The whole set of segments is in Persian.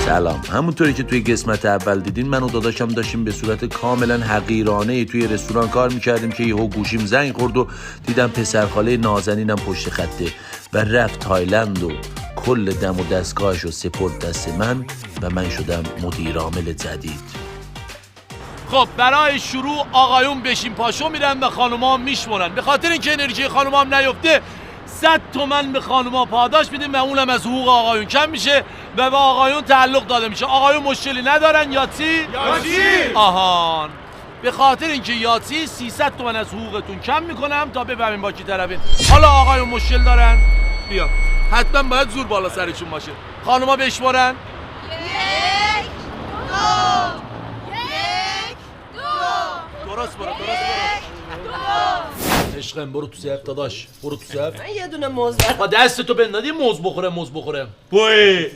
سلام. همونطوری که توی قسمت اول دیدین من و داداشم داشتیم به صورت کاملا حقیرانه توی رستوران کار میکردیم که یهو گوشیم زنگ خورد و دیدم پسرخاله نازنینم پشت خطه و رفت تایلند و کل دم و دستگاهش رو سپرد دست من و من شدم مدیر عامل جدید. خب برای شروع آقایون بشین پاشو میرن و خانوما میشمرن. به خاطر اینکه انرژی خانوما هم نیفته 100 تومن به خانوما پاداش میدیم و اونم از حقوق آقایون کم میشه و به آقایون تعلق داده میشه. آقایون مشکلی ندارن یا چی؟ آهان. به خاطر اینکه یاتی 300 تومن از حقوقتون کم میکنم تا بفهمیم با کی طرفین. حالا آقایون مشکل دارن؟ بیا. حتما باید زور بالا سرشون باشه. خانوما بشمرن. 1 2 درست برو. عشقم برو تو صف داداش. برو تو صف. من یه دونه موز با دستتو بندادی موز بخوره. بوی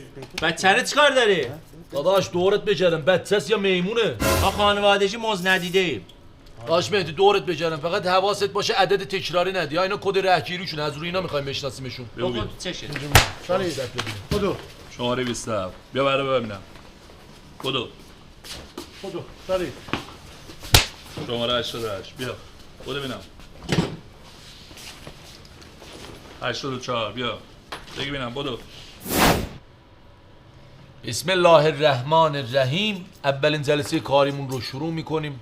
بچه‌ره چیکار داری؟ داداش دورت بجرم بچه‌ست یا میمونه؟ ما خانوادگی موز ندیده ایم. داش مهدی دورت بجرم فقط حواست باشه عدد تکراری ندی. اینا کد رهگیریشون از روی اینا میخوایم بشناسیمشون. بکن تو چشه. بدو شماره 27 بیا برای ببینم. بدو سری شماره 88 بیا بدو ببینم. 84 بیا بگی ببینم بدو. بسم الله الرحمن الرحیم. اولین جلسه کاریمون رو شروع میکنیم.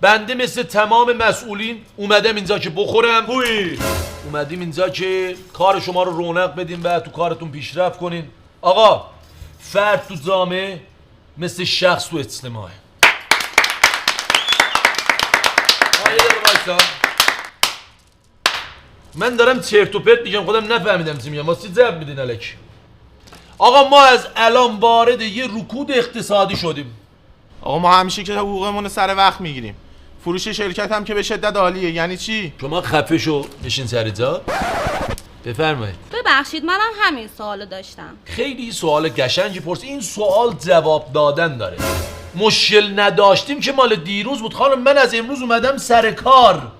بنده مثل تمام مسئولین اومدم اینجا که بخورم. اومدیم اینجا که کار شما رو رونق بدیم و تو کارتون پیشرفت کنین. آقا فرد تو جامعه مثل شخص تو اجتماعه. من دارم چرت و پرت میگم خودم نفهمیدم چی میگم. واسه ضرب میدین الکی. آقا ما از الان وارد یه رکود اقتصادی شدیم. آقا ما همیشه که حقوقمون سر وقت میگیریم. فروش شرکت هم که به شدت عالیه. یعنی چی؟ شما خفه شو بشین سر جا. بفرمایید. ببخشید منم همین سوالو داشتم. خیلی سوال قشنگی پرسی. این سوال جواب دادن داره. مشکل نداشتیم که مال دیروز بود خانم. من از امروز اومدم سر کار.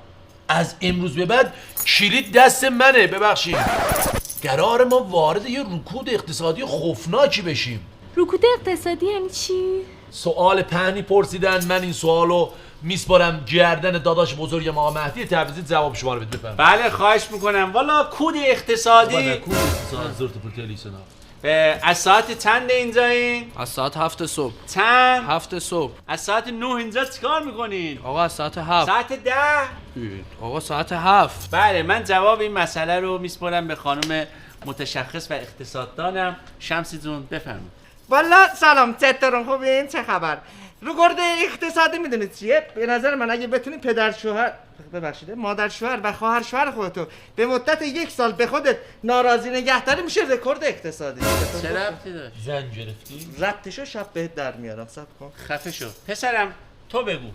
از امروز به بعد کلید دست منه. ببخشید قرار ما وارد یه رکود اقتصادی خوفناکی بشیم. رکود اقتصادی یعنی چی؟ سوال پهنی پرسیدن. من این سوالو میسپارم گردن داداش بزرگم آقا مهدی تبریزی جواب شما رو بده. بفرمایید. بله خواهش میکنم. والا کود اقتصادی کود اقتصاد زرت پرتلی سنا. از ساعت چند اینجا این؟ از ساعت 7 صبح. چند؟ 7 صبح. از ساعت 9 اینجا چیکار میکنین؟ آقا از ساعت 7. ساعت 10؟ آقا ساعت 7. بله من جواب این مسئله رو میسپارم به خانم متشخص و اقتصاددانم. شمسی جون بفرمایید. والا سلام چطورون خوبین؟ چه خبر؟ رکورد اقتصادی میدونید چیه؟ به نظر من اگه بتونی پدر شوهر مادر شوهر و خواهر شوهر خودتو به مدت 1 سال به خودت ناراضی نگهداری میشه رکورد اقتصادی. چه ربطی داشت؟ زن گرفتی؟ ربطشو شب بهت در میارم. صبر کن. خفه شو. پسرم تو بگو.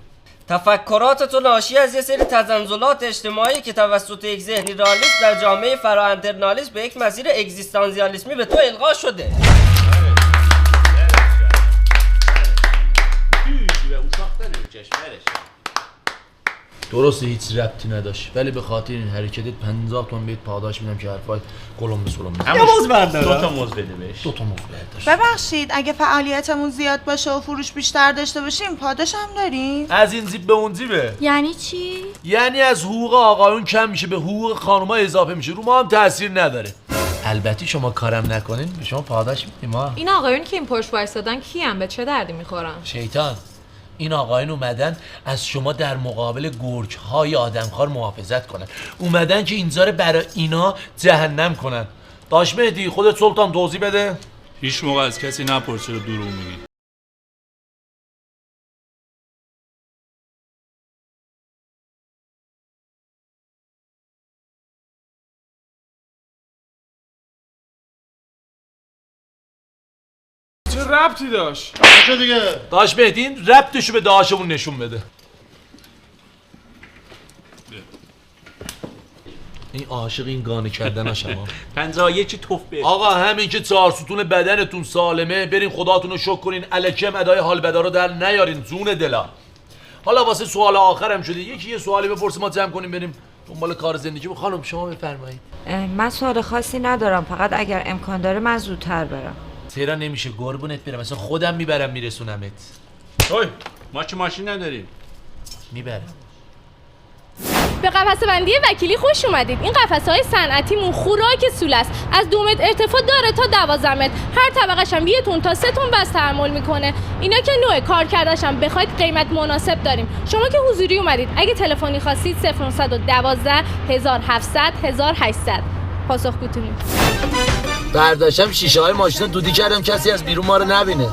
تفکرات تو ناشی از یه سری تزلزلات اجتماعی که توسط یک ذهنی رالیست در جامعه فراانترنالیست به یک مسیر اگزیستانسیالیسمی به تو القا شده. درسته هیچ ربطی نداشت ولی به خاطر این حرکتت 50 تومن بهت پاداش میدم که حرفای گلم بسولم. یه موز بردار. 2 تا موز بده بهش. 2 تا موز بردار. ببخشید اگه فعالیتمون زیاد باشه و فروش بیشتر داشته باشیم پاداش هم داریم؟ از این زیب به اون زیبه. یعنی چی؟ یعنی از حقوق آقایون کم میشه به حقوق خانوما اضافه میشه. رو ما هم تاثیر نداره. البته شما کارم نکنین به شما پاداش میدیم ما. این آقایون که این پشت وایسادن کیان؟ به چه دردی میخورن؟ شیطان. این آقایون اومدن از شما در مقابل گرگ‌های آدمخوار محافظت کنن. اومدن که اینجا رو برای اینا جهنم کنن. داش مهدی خودت سلطان توضیح بده. هیچ موقع از کسی نپرس چرا دروغ میگی. چه ربطی داشت؟ چه دیگه؟ داش مهدی این ربطشو به داشمون نشون بده. این عاشق این گانه کردن شما. 51 توف به. آقا همین که 4 ستون بدنتون سالمه برین خداتون رو شکر کنین. الکی هم ادای حال بدا رو در نیارین زون دلا. حالا واسه سوال آخرم شده یکی یه سوالی بپرسه ما جمع کنیم بریم دنبال کار زندگی. خانم شما بفرمایید. من سوال خاصی ندارم، فقط اگر امکان داره من زودتر برم. تهران نمیشه قربونت برم، مثلا خودم میبرم میرسونمت. اوی ما که ماشین نداریم. میبرم. به قفسه بندی وکیلی خوش اومدید. این قفسه های صنعتیمون خوراک سوله است. از 2 متر ارتفاع داره تا 12 متر. هر طبقش هم 1 تن تا 3 تن بس تحمل میکنه. اینا که نوع کار کردنش هم بخواید قیمت مناسب داریم. شما که حضوری اومدید اگه تلفنی خواستید 0912 1700 1800 پاسخگوتونیم. برداشتم شیشه های ماشین دودی کردم کسی از بیرون ما رو نبینه.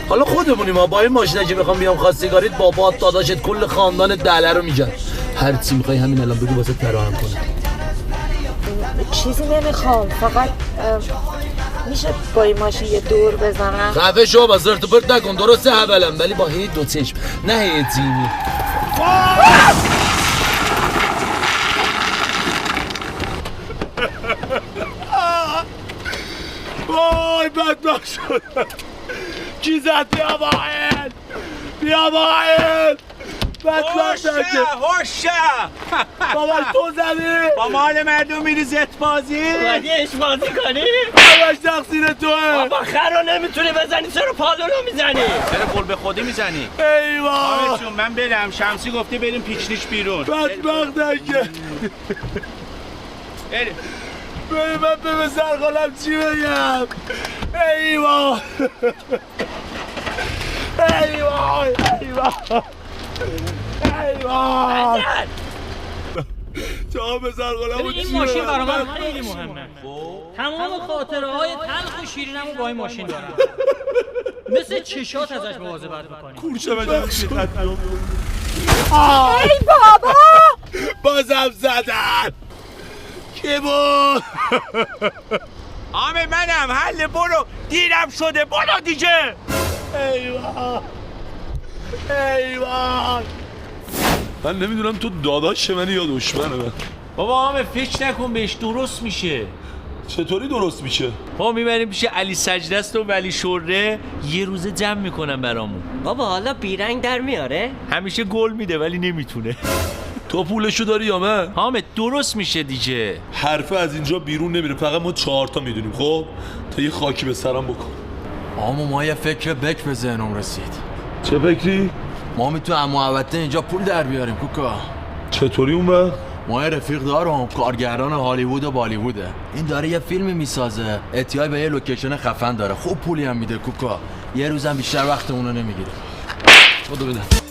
حالا خودمونیم با این ماشین اگه بخوام بیام خواستگاریت بابات داداشت کل خاندان دله رو میگن. هر چی میخوای همین الان بگو واسه فراهم کنه. چیزی نمیخوام، فقط میشه با این ماشین یه دور بزنم؟ خفه شو با زرت و پرت نکن. درسته اولم ولی با هی 2 چشم نه هی تیمی. وای بدبخت شدم. کی زد؟ بیا باید بیا باید هوشه بابا تو زدی؟ با مال مردم میری زت بازی؟ باید یه بازی کنی؟ همش تقصیر توه. بابا خر رو نمیتونی بزنی، چرا پالو رو میزنی؟ چرا گل به خودی میزنی؟ ایوه حامد جون من برم، شمسی گفته بریم پیچنیش بیرون. بدبختم که بریم. من به سرخالم چی بگم؟ ایوه ایوه ایوه ایوه جا به سرخالم این ماشین برای من خیلی مهمه. تمام خاطره های تلخ و شیرینمو با این ماشین دارم. مثل چشات ازش مواظبت بکنی. کورشه بجا ای بابا بازم زدن. کی بود؟ آمه منم حل برو، دیرم شده برو دیگه. ایوه ایوه من نمیدونم تو داداش منی یا دشمن من. بابا آمه فکر نکن بهش، درست میشه. چطوری درست میشه؟ ما میبریم پیش علی سجدست و ولی شره، یه روزه جمع میکنن برامون. بابا حالا بیرنگ در میاره؟ همیشه گل میده ولی نمیتونه. تو پولشو داری یا من؟ حامد درست میشه دیگه. حرفه از اینجا بیرون نمیره، فقط ما 4 تا میدونیم. خب تا یه خاکی به سرم بکن. آمو ما یه فکر بک به ذهنم رسید. چه فکری؟ ما میتونیم محوطه اینجا پول در بیاریم کوکا. چطوری اون وقت؟ ما یه رفیق دارم کارگردان هالیوود و بالیووده. این داره یه فیلمی میسازه، احتیاج به یه لوکیشن خفن داره، خوب پولی هم میده کوکا. یه روزم بیشتر وقتمون رو نمیگیره. بدو بده.